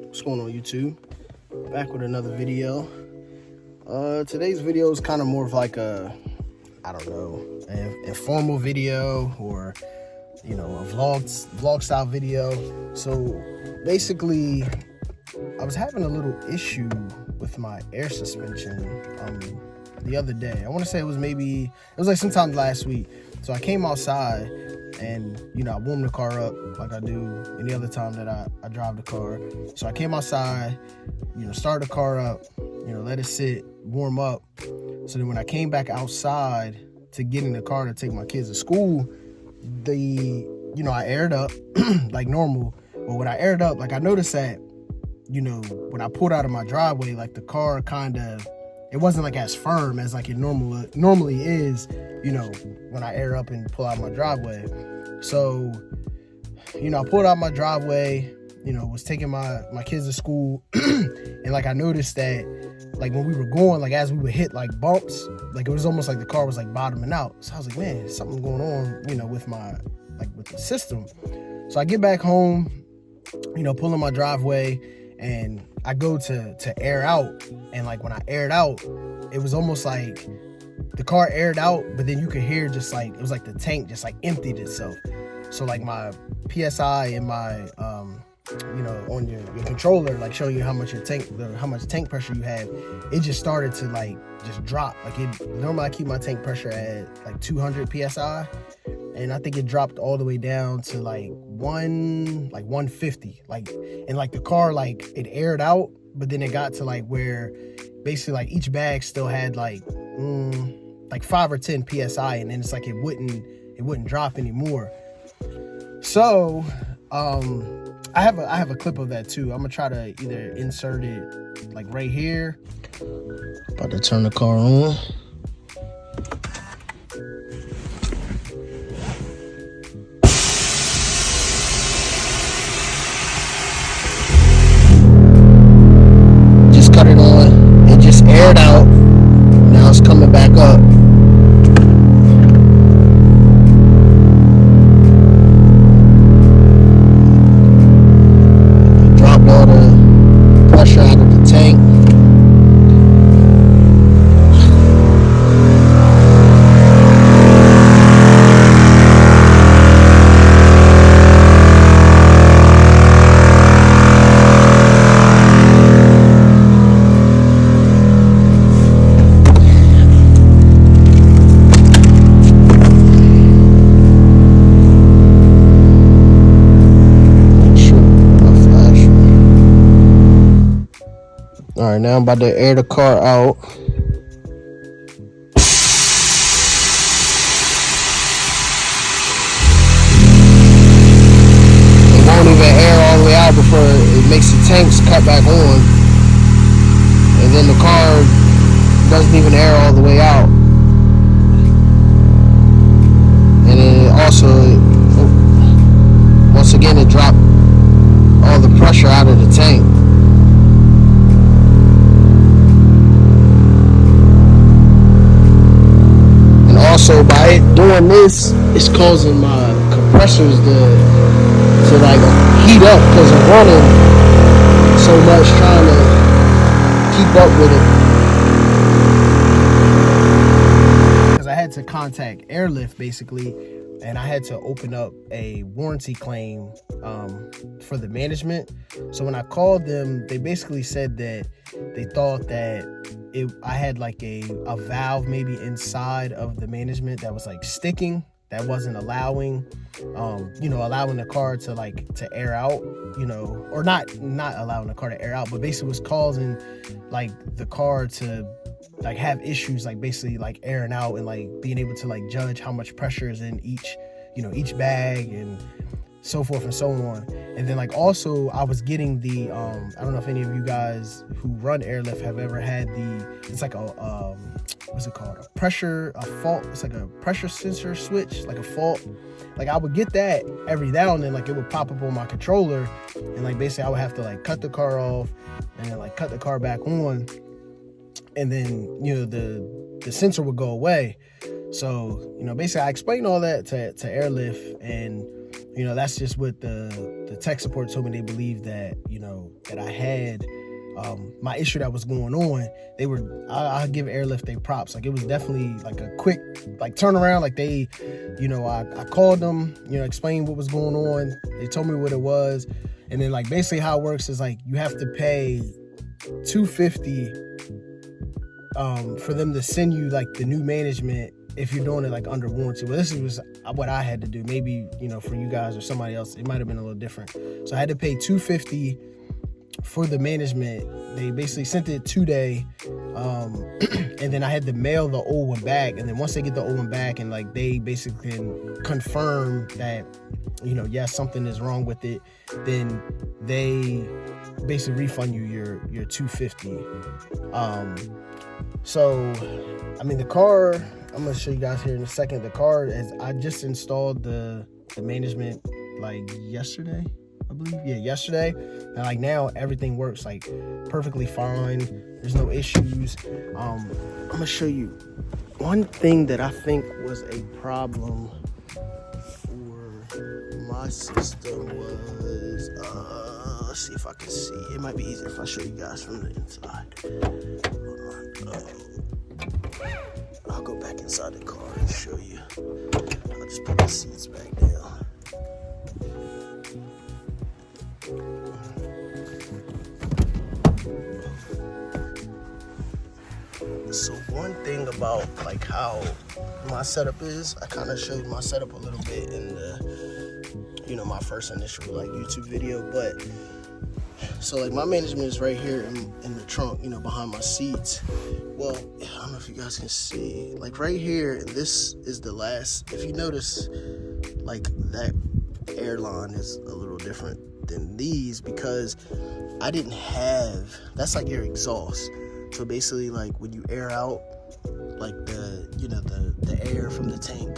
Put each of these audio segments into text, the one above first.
What's going on, YouTube? Back with another video. Today's video is kind of more of like a, I don't know, an informal video, or a vlog style video. So basically, I was having a little issue with my air suspension the other day. I want to say it was like sometime last week. So I came outside and I warmed the car up like I do any other time that I drive the car. So I came outside, started the car up, let it sit, warm up. So then when I came back outside to get in the car to take my kids to school, I aired up like normal. But when I aired up, like I noticed that, when I pulled out of my driveway, like the car it wasn't like as firm as like it normally is, when I air up and pull out my driveway. So, I pulled out my driveway, was taking my kids to school, and like I noticed that like when we were going, like as we would hit like bumps, like it was almost like the car was like bottoming out. So I was like, man, something's going on, with the system. So I get back home, pull in my driveway, and I go to air out, and like when I aired out, it was almost like the car aired out, but then you could hear just like it was like the tank just like emptied itself. So like my PSI and my on your controller, like showing you how much tank pressure you have, it just started to like just drop. Like normally I keep my tank pressure at like 200 PSI, and I think it dropped all the way down to like 150. And the car, like it aired out, but then it got to like where basically like each bag still had like 5 or 10 PSI, and then it's like it wouldn't drop anymore. So I have a clip of that too. I'm gonna try to either insert it like right here. About to turn the car on. Just cut it on. It just aired out. Now it's coming back up. Dropped all the pressure out of the tank. All right, now I'm about to air the car out. It won't even air all the way out before it makes the tanks cut back on. And then the car doesn't even air all the way out. And then once again, it dropped all the pressure out of the tank. So by it doing this, it's causing my compressors to like heat up because I'm running so much trying to keep up with it. Because I had to contact Airlift basically, and I had to open up a warranty claim for the management. So when I called them, they basically said that they thought that I had like a valve maybe inside of the management that was like sticking, that wasn't allowing allowing the car to air out, or not allowing the car to air out, but basically was causing like the car to like have issues, like basically like airing out and like being able to like judge how much pressure is in each bag and so forth and so on. And then like also I was getting the I don't know if any of you guys who run Airlift have ever had it's like a what's it called, a fault. It's like a pressure sensor switch, like a fault. Like I would get that every now and then, like it would pop up on my controller, and like basically I would have to like cut the car off and then like cut the car back on, and then the sensor would go away. So basically I explained all that to Airlift, and you know, that's just what the tech support told me. They believed that, you know, that I had my issue that was going on. They were, I give Airlift their props. Like, it was definitely like a quick, like, turnaround. Like, they, you know, I called them, you know, explained what was going on. They told me what it was. And then, like, basically how it works is, like, you have to pay $250 for them to send you, like, the new management if you're doing it, like, under warranty. Well, this was what I had to do. Maybe, you know, for you guys or somebody else, it might have been a little different. So I had to pay $250 for the management. They basically sent it today, and then I had to mail the old one back. And then once they get the old one back, and like they basically can confirm that, you know, yes, something is wrong with it, then they basically refund you your $250. So I mean, the car, I'm gonna show you guys here in a second. The car is, I just installed the management like yesterday, I believe. Yeah, yesterday. And like now everything works like perfectly fine. There's no issues. I'm gonna show you one thing that I think was a problem for my system was, let's see if I can see. It might be easier if I show you guys from the inside. Hold on. I'll go back inside the car and show you. I'll just put the seats back down. So one thing about like how my setup is, I kind of showed my setup a little bit in the, you know, my first initial like YouTube video. But so like my management is right here in the trunk, you know, behind my seats. Well, I don't know if you guys can see, like right here, this is the last, if you notice, like that airline is a little different than these because I didn't have, that's like your exhaust. So basically, like when you air out, like the, you know, the air from the tank,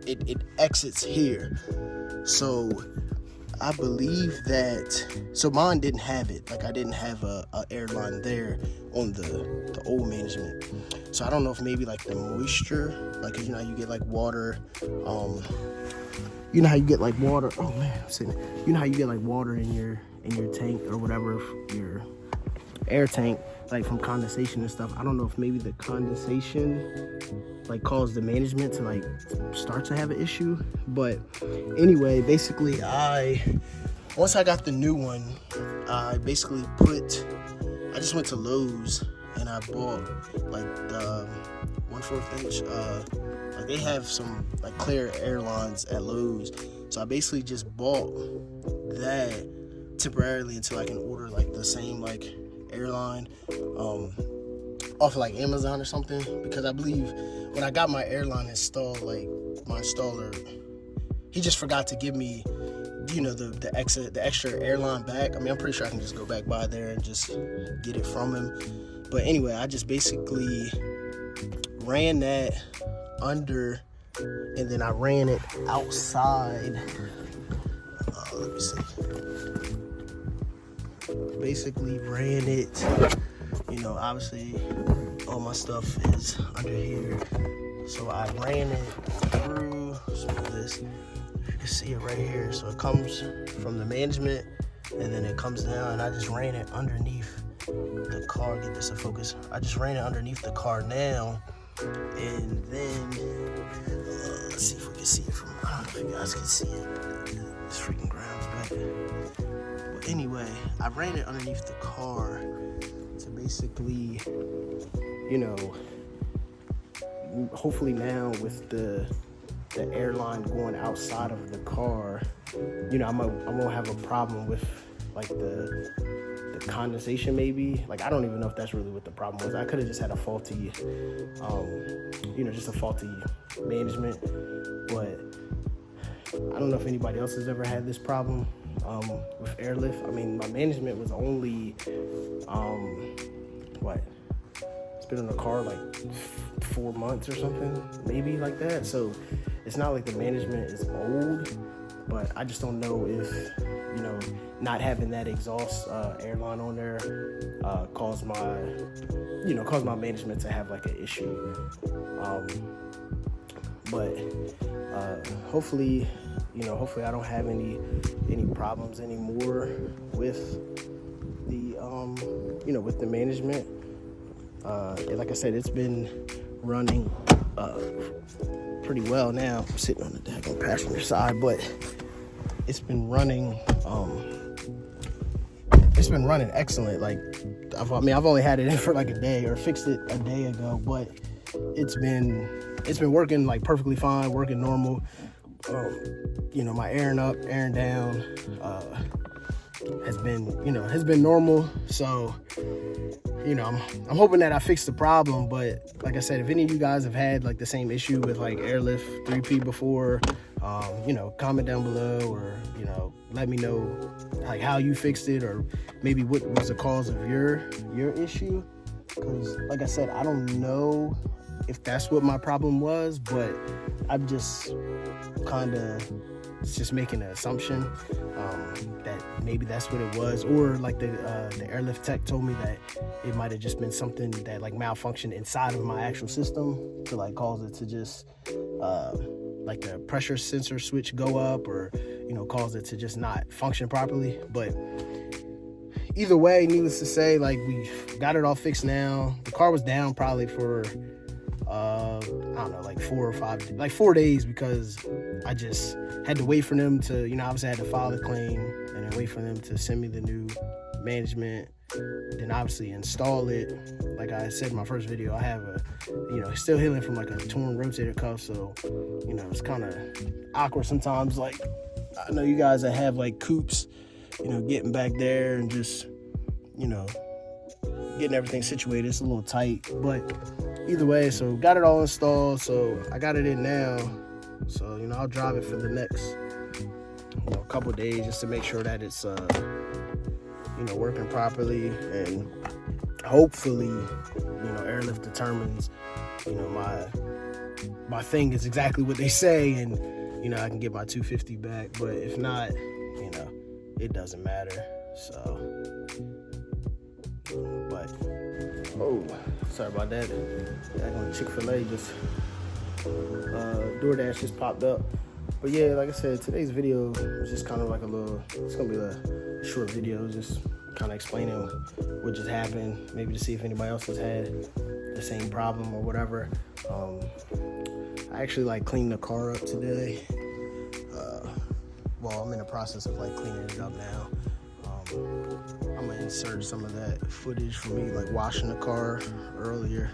it exits here. So I believe that, so mine didn't have it. Like I didn't have a airline there on the old management. So I don't know if maybe like the moisture, like, you know how you get like water, you know how you get like water, oh man, I'm sitting, you know how you get like water in your tank or whatever, your air tank, like from condensation and stuff. I don't know if maybe the condensation like caused the management to like start to have an issue. But anyway, basically once I got the new one, I basically I just went to Lowe's and I bought like the 1/4 inch, like they have some like clear airlines at Lowe's. So I basically just bought that temporarily until I can order like the same like airline off of like Amazon or something, because I believe when I got my airline installed, like my installer, he just forgot to give me, you know, the extra airline back. I mean, I'm pretty sure I can just go back by there and just get it from him. But anyway, I just basically ran that under, and then I ran it outside. Let me see. Basically ran it, you know, obviously all my stuff is under here, so I ran it through this. You can see it right here. So it comes from the management and then it comes down, and I just ran it underneath the car. Get this in focus. I just ran it underneath the car now, and then let's see if we can see it from, I don't know if you guys can see it, it's freaking grounds, but anyway, I ran it underneath the car to basically, you know, hopefully now with the airline going outside of the car, you know, I won't have a problem with like the condensation maybe. Like I don't even know if that's really what the problem was. I could have just had a faulty, you know, just a faulty management. But I don't know if anybody else has ever had this problem with Airlift. I mean, my management was only, it's been in the car like 4 months or something, maybe like that. So it's not like the management is old, but I just don't know if, you know, not having that exhaust airline on there caused my management to have like an issue. But hopefully you know, hopefully I don't have any problems anymore with the you know, with the management. And like I said, it's been running pretty well now. I'm sitting on the daggone passenger side, but it's been running excellent. Like, I've only had it in for like a day, or fixed it a day ago, but it's been working like perfectly fine, working normal. You know, my airing up, airing down has been normal. So, you know, I'm hoping that I fixed the problem. But like I said, if any of you guys have had like the same issue with like airlift 3P before, you know, comment down below, or, you know, let me know like how you fixed it, or maybe what was the cause of your issue. Because like I said, I don't know if that's what my problem was, but I'm just kind of just making an assumption that maybe that's what it was. Or like the airlift tech told me that it might have just been something that like malfunctioned inside of my actual system to like cause it to just like the pressure sensor switch go up, or, you know, cause it to just not function properly. But either way, needless to say, like, we got it all fixed now. The car was down probably for I don't know, like 4 days, because I just had to wait for them to, you know, obviously I had to file the claim and then wait for them to send me the new management, then obviously install it. Like I said in my first video, I have you know, still healing from like a torn rotator cuff, so, you know, it's kind of awkward sometimes. Like, I know you guys that have like coupes, you know, getting back there and just, you know, getting everything situated, it's a little tight. But either way, so got it all installed, so I got it in now. So, you know, I'll drive it for the next, you know, couple days just to make sure that it's you know, working properly, and hopefully, you know, airlift determines, you know, my thing is exactly what they say, and, you know, I can get my 250 back. But if not, you know, it doesn't matter. So, but oh, sorry about that. Chick-fil-A just DoorDash just popped up. But yeah, like I said, today's video was just kind of like it's gonna be a short video, just kind of explaining what just happened, maybe to see if anybody else has had the same problem or whatever. I actually like cleaned the car up today. Well, I'm in the process of like cleaning it up now. I'm gonna insert some of that footage for me like washing the car earlier.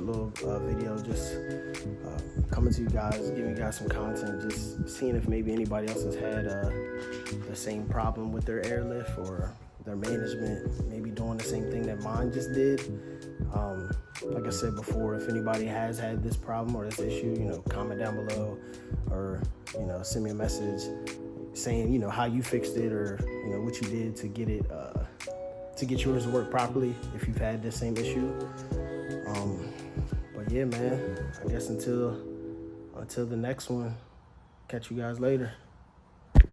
little video, just coming to you guys, giving you guys some content, just seeing if maybe anybody else has had the same problem with their airlift or their management, maybe doing the same thing that mine just did. Like I said before, if anybody has had this problem or this issue, you know, comment down below, or, you know, send me a message saying, you know, how you fixed it, or, you know, what you did to get it, to get yours to work properly if you've had this same issue. But yeah, man, I guess until the next one, catch you guys later.